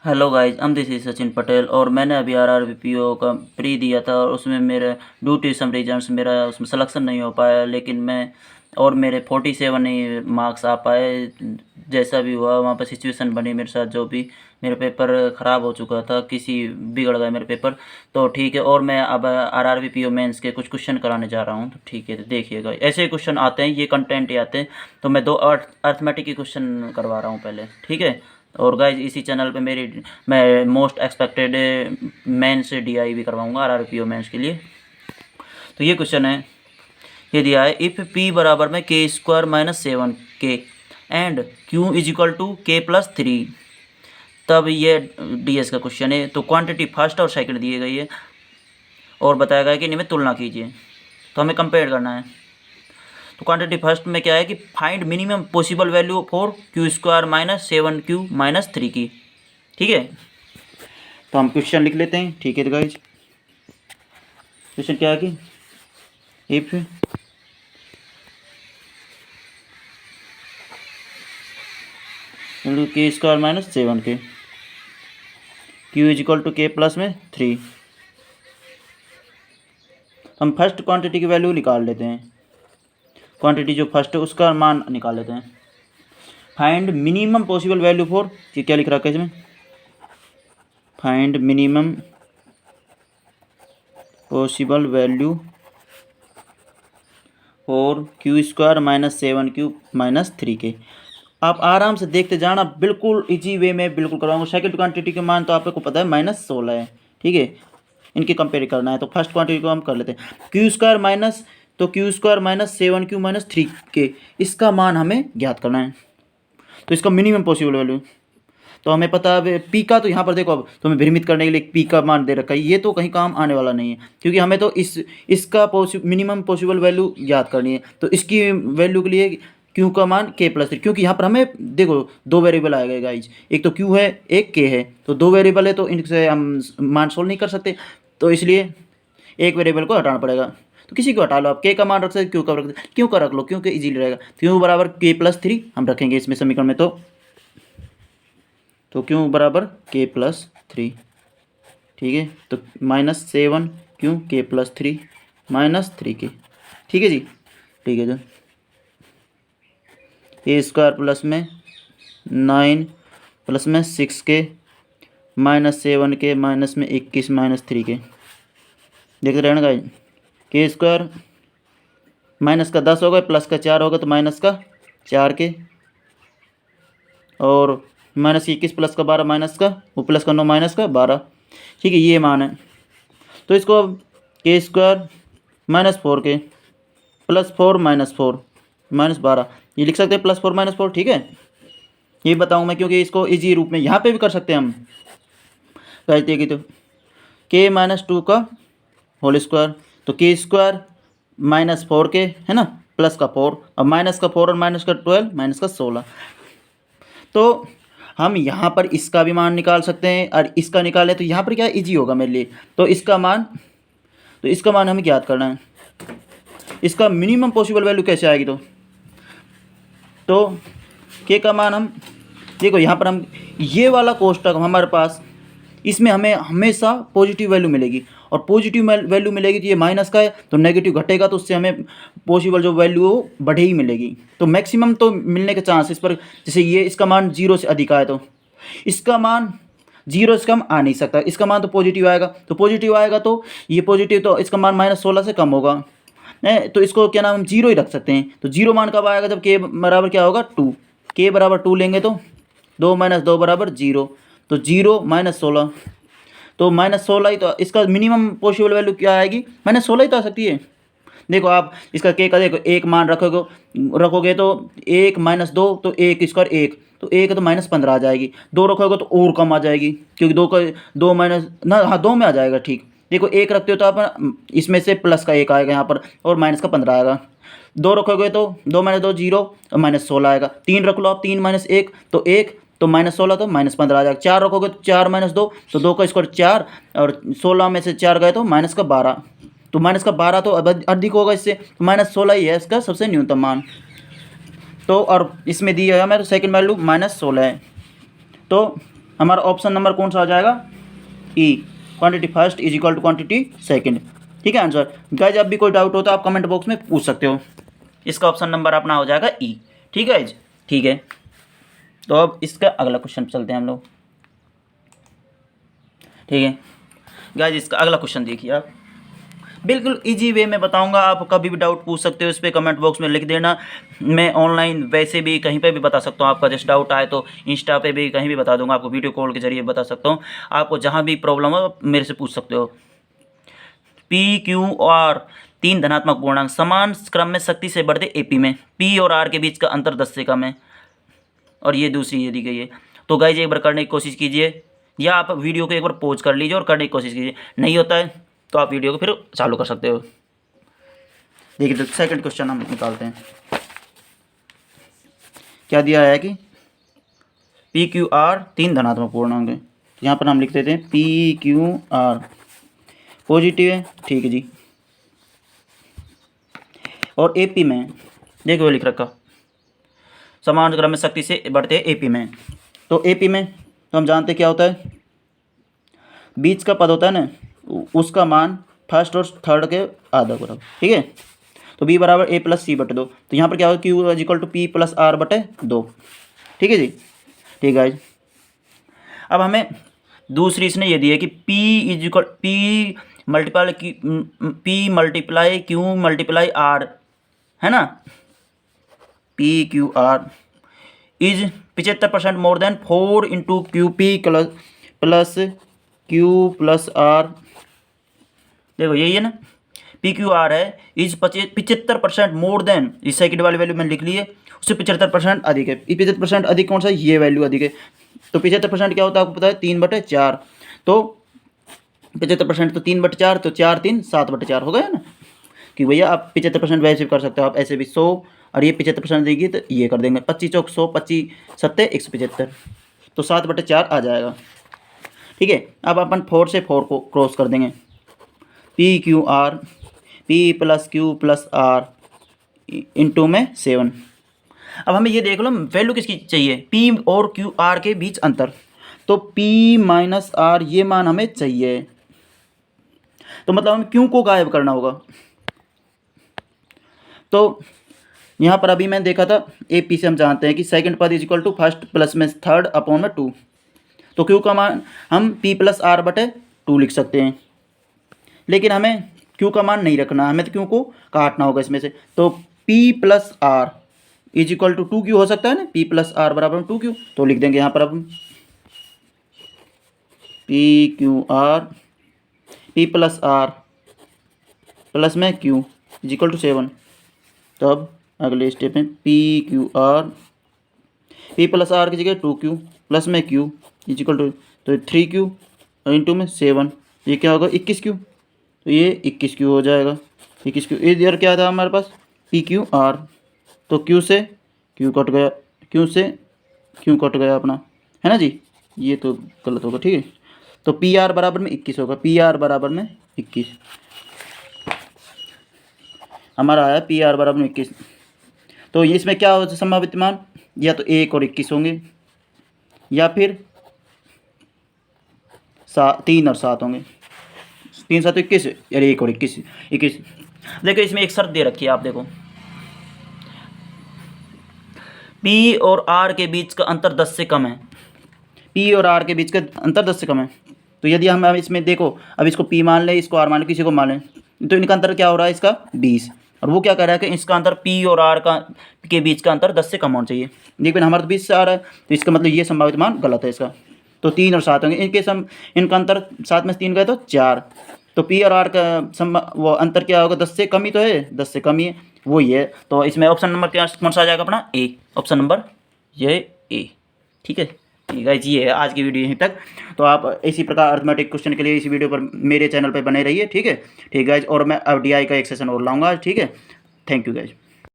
Hello guys, this is Sachin Patel. और मैंने अभी आरआरबीपीओ का प्री दिया था और उसमें मेरे ड्यू टू सम रीजंस मेरा उसमें सिलेक्शन नहीं हो पाया, लेकिन मेरे 47 ही मार्क्स आ पाए। जैसा भी हुआ वहाँ पर सिचुएशन बनी मेरे साथ, जो भी मेरे पेपर ख़राब हो चुका था, बिगड़ गए मेरे पेपर। तो ठीक है, और मैं अब आरआरबीपीओ मेंस के कुछ क्वेश्चन कराने जा रहा हूँ। तो ठीक है, तो देखिएगा, ऐसे ही क्वेश्चन आते हैं, ये कंटेंट ही आते हैं। तो मैं दो अर्थमेटिक के क्वेश्चन करवा रहा हूँ पहले, ठीक है। और गाइज, इसी चैनल पे मैं मोस्ट एक्सपेक्टेड मेंस डीआई भी करवाऊंगा आरआरपीओ मेंस के लिए। तो ये क्वेश्चन है, ये दिया है, इफ़ पी बराबर में K square minus 7k and Q is equal to K plus 3, तब ये डीएस का क्वेश्चन है। तो क्वांटिटी फर्स्ट और सेकंड दिए गई है और बताया गया है कि इनमें तुलना कीजिए। तो हमें कंपेयर करना है। तो क्वांटिटी फर्स्ट में क्या है कि find minimum possible value for Q square minus 7q minus 3 की, ठीक है। तो हम क्वेश्चन लिख लेते हैं, ठीक है। तो गाइज, क्वेश्चन क्या है कि if K square minus 7k Q is equal to K plus में 3, हम फर्स्ट क्वांटिटी की वैल्यू निकाल लेते हैं। क्वांटिटी जो फर्स्ट है उसका मान निकाल लेते हैं। Find minimum possible value for, क्या लिख रखा है इसमें, find minimum possible value for Q square minus 7q minus 3k। आप आराम से देखते जाना, बिल्कुल इजी वे में बिल्कुल करवाऊंगा। सेकंड क्वांटिटी के मान तो आपको पता है -16 है, ठीक है। इनके कंपेयर करना है, तो फर्स्ट क्वांटिटी को हम कर लेते हैं। क्यू स्क्वायर माइनस, तो Q square minus 7q minus 3k, इसका मान हमें ज्ञात करना है। तो इसका मिनिमम पॉसिबल वैल्यू तो हमें पता है पी का, तो यहाँ पर देखो, अब तुम्हें भ्रमित करने के लिए पी का मान दे रखा है, ये तो कहीं काम आने वाला नहीं है, क्योंकि हमें तो इसका मिनिमम पॉसिबल वैल्यू याद करनी है। तो इसकी वैल्यू के लिए क्यू का मान के प्लस 3, क्योंकि यहाँ पर हमें देखो दो वेरिएबल आएगा गाइज, एक तो क्यू है एक के है, तो दो वेरिएबल है, तो इनसे हम मान सोल्व नहीं कर सकते। तो इसलिए एक वेरिएबल को हटाना पड़ेगा। तो किसी को हटा लो, आप के का मान रख सकते, क्यू का रख सकते, क्यू का रख लो क्योंकि इजीली रहेगा। क्यू बराबर के प्लस 3 हम रखेंगे इसमें समीकरण में। तो क्यों बराबर के प्लस 3, ठीक है। तो -7 क्यों के प्लस 3 माइनस 3k, ठीक है जी, ठीक है। तो ए स्क्वायर प्लस में 9 प्लस में 6k माइनस 7k माइनस में 21 माइनस 3k, देखते रहना गाइस। के स्क्वायर माइनस का 10 होगा, प्लस का 4 होगा, तो माइनस का 4k, और माइनस 21 प्लस का 12 माइनस का, वो प्लस का 9 माइनस का 12, ठीक है। ये मान है। तो इसको अब के स्क्वायर -4k प्लस 4 -4 -12 ये लिख सकते हैं, +4 -4, ठीक है। ये बताऊँ मैं, क्योंकि इसको इजी रूप में यहाँ पे भी कर सकते हैं हम। कहते हैं कि तो k -2 का होल स्क्वायर, तो के स्क्वायर -4k है ना, प्लस का 4, अब माइनस का 4 और माइनस का 12 माइनस का 16। तो हम यहाँ पर इसका भी मान निकाल सकते हैं और इसका निकालें, तो यहाँ पर क्या इजी होगा मेरे लिए। तो इसका मान हमें ज्ञात करना है। इसका मिनिमम पॉसिबल वैल्यू कैसे आएगी, तो के का मान हम देखो, यहाँ पर हम ये वाला कोष्टक हमारे पास, इसमें हमें हमेशा पॉजिटिव वैल्यू मिलेगी, और पॉजिटिव वैल्यू मिलेगी तो ये माइनस का है, तो नेगेटिव घटेगा, तो उससे हमें पॉसिबल जो वैल्यू हो बढ़े ही मिलेगी। तो मैक्सिमम तो मिलने के चांस इस पर, जैसे ये इसका मान 0 से अधिक आए, तो इसका मान 0 से कम आ नहीं सकता, इसका मान तो पॉजिटिव आएगा, तो पॉजिटिव आएगा तो ये पॉजिटिव, तो इसका मान -16 से कम होगा, तो इसको क्या नाम हम 0 ही रख सकते हैं। तो 0 मान कब आएगा, जब के बराबर क्या होगा 2, के बराबर 2 लेंगे तो 2 - 2 बराबर 0, तो 0 -16, तो -16 ही, तो इसका मिनिमम पॉसिबल वैल्यू क्या आएगी, -16 ही तो आ सकती है। देखो आप इसका के का देखो, एक मान रखोगे तो 1 - 2, तो 1 स्क्वायर 1, तो 1 तो -15 आ जाएगी, 2 रखोगे तो और कम आ जाएगी, क्योंकि 2 माइनस ना, हाँ 2 में आ जाएगा, ठीक। देखो 1 रखते हो तो आप इसमें से प्लस का 1 आएगा यहाँ पर, और माइनस का 15 आएगा। 2 रखोगे तो 2 - 2 0, और -16 आएगा। 3 रख लो आप, 3 - 1 तो 1, तो -16 तो -15 आ जाएगा। 4 रखोगे तो 4 - 2, तो 2 का स्क्वायर 4, और 16 में से 4 गए तो माइनस का 12, तो माइनस का 12 तो अब अधिक होगा इससे, तो -16 ही है इसका सबसे न्यूनतम मान। तो और इसमें दिया है हमारे सेकंड वैल्यू -16 है। तो हमारा ऑप्शन नंबर कौन सा आ जाएगा, ई, quantity first is equal to quantity second. ठीक है आंसर। गाइज अब भी कोई डाउट हो तो आप कमेंट बॉक्स में पूछ सकते हो। इसका ऑप्शन नंबर अपना हो जाएगा ई। ठीक है ठीक है। तो अब इसका अगला क्वेश्चन चलते हैं हम लोग। ठीक है गाइज, इसका अगला क्वेश्चन देखिए आप, बिल्कुल इजी वे में बताऊंगा, आप कभी भी डाउट पूछ सकते हो, इस पर कमेंट बॉक्स में लिख देना। मैं ऑनलाइन वैसे भी कहीं पे भी बता सकता हूँ, आपका जैसे डाउट आए तो इंस्टा पे भी कहीं भी बता दूंगा, आपको वीडियो कॉल के जरिए बता सकता हूँ। आपको जहाँ भी प्रॉब्लम हो मेरे से पूछ सकते हो। पी क्यू और 3 धनात्मक पूर्णांक समान क्रम में शक्ति से बढ़ते एपी में पी और आर के बीच का अंतर 10 से कम है, और ये दूसरी ये दी गई है। तो गाइज एक बार करने की कोशिश कीजिए, या आप वीडियो को एक बार पॉज कर लीजिए और करने की कोशिश कीजिए। नहीं होता है तो आप वीडियो को फिर चालू कर सकते हो। देखिए तो सेकंड क्वेश्चन हम निकालते हैं। क्या दिया है कि पी क्यू आर 3 धनात्मक पूर्णांक है, यहाँ पर हम लिख देते हैं पी क्यू आर पॉजिटिव है। ठीक है जी। और एपी में देखो लिख रखा समान क्रम में शक्ति से बढ़ते एपी में। तो एपी में तो हम जानते क्या होता है, बीच का पद होता है ना, उसका मान फर्स्ट और थर्ड के आधा बराबर। ठीक है। तो बी बराबर ए प्लस सी बटे 2। तो यहाँ पर क्या होगा, Q is equal to P plus R बटे 2। ठीक है जी। ठीक है। अब हमें दूसरी इसने ये दी है कि P is equal P multiply Q multiply R, है ना, P Q R is 75% more than 4 into Q P plus Q plus R. देखो यही है ना, पी क्यू आर है इज 75% मोर देन, इस सेकंड वाली वैल्यू मैंने लिख ली है, उससे 75% अधिक है। 75% अधिक कौन सा, ये वैल्यू अधिक है। तो 75% क्या होता है आपको पता है, 3/4। तो 75% तो 3/4, तो 4 3 7/4 हो गया ना, कि भैया आप 75% वैसे भी कर सकते हो, आप ऐसे भी 100 और ये 75% देगी तो ये कर देंगे 25 चौक 100, 25 सत्ते 175, तो 7/4 आ जाएगा। ठीक है। अब अपन 4 से 4 को क्रॉस कर देंगे, P Q R P plus Q plus R into में 7। अब हमें ये देख लो वैल्यू किसकी चाहिए, पी और क्यू आर के बीच अंतर। तो पी माइनस आर ये मान हमें चाहिए, तो मतलब हमें क्यू को गायब करना होगा। तो यहाँ पर अभी मैंने देखा था ए पी से हम जानते हैं कि सेकंड पद is equal to first plus में थर्ड अपॉन में 2। तो क्यू का मान हम पी प्लस आर बटे 2 लिख सकते हैं, लेकिन हमें क्यू का मान नहीं रखना, हमें तो क्यू को काटना होगा इसमें से। तो P plus R is equal to 2 Q हो सकता है ना, पी प्लस आर बराबर 2 क्यू। तो लिख देंगे यहाँ पर अब P Q R P plus R plus में क्यू इज इक्वल टू 7। तो अब अगले स्टेप में P Q R P plus R की जगह 2 क्यू प्लस में क्यू इज इक्वल टू, तो 3 क्यू इंटू में 7, ये क्या होगा 21 क्यू। तो ये 21 क्यू हो जाएगा। 21 क्यू इधर क्या था हमारे पास, पी क्यू आर, तो क्यू से क्यू कट गया, क्यू से क्यू कट गया अपना, है ना जी, ये तो गलत होगा। ठीक है। तो पी आर बराबर में 21 होगा, पी आर बराबर में 21 हमारा आया, पी आर बराबर में 21। तो इसमें क्या हो संभावित मान, या तो 1 और 21 होंगे, या फिर 3 और 7 होंगे। 3 7 21, यानी 1 और 21। देखो इसमें एक शर्त दे रखी है, आप देखो पी और आर के बीच का अंतर 10 से कम है, पी और आर के बीच का अंतर 10 से कम है। तो यदि हम इसमें देखो, अब इसको पी मान लें, इसको आर मान लें, किसी को मान लें, तो इनका अंतर क्या हो रहा है इसका 20, और वो क्या कह रहा है कि इसका अंतर पी और आर का के बीच का अंतर 10 से कम होना चाहिए। लेकिन हमारा तो 20 से आ रहा है, तो इसका मतलब ये संभावित मान गलत है इसका। तो 3 और 7 होंगे, इनके इनका अंतर 7 में से 3 गए तो 4। तो पी और आर का वो अंतर क्या होगा, 10 से कम ही तो है, 10 से कम ही है, वो ही है। तो इसमें ऑप्शन नंबर क्या कौन सा आ जाएगा अपना, ए, ऑप्शन नंबर ये ए। ठीक है। ठीक है जी, ये है आज की वीडियो यहीं तक। तो आप इसी प्रकार अर्थमेटिक क्वेश्चन के लिए इसी वीडियो पर मेरे चैनल पर बने रहिए। ठीक है। ठीक है। और मैं अब DI का एक सेशन और लाऊंगा। ठीक है। Thank you guys.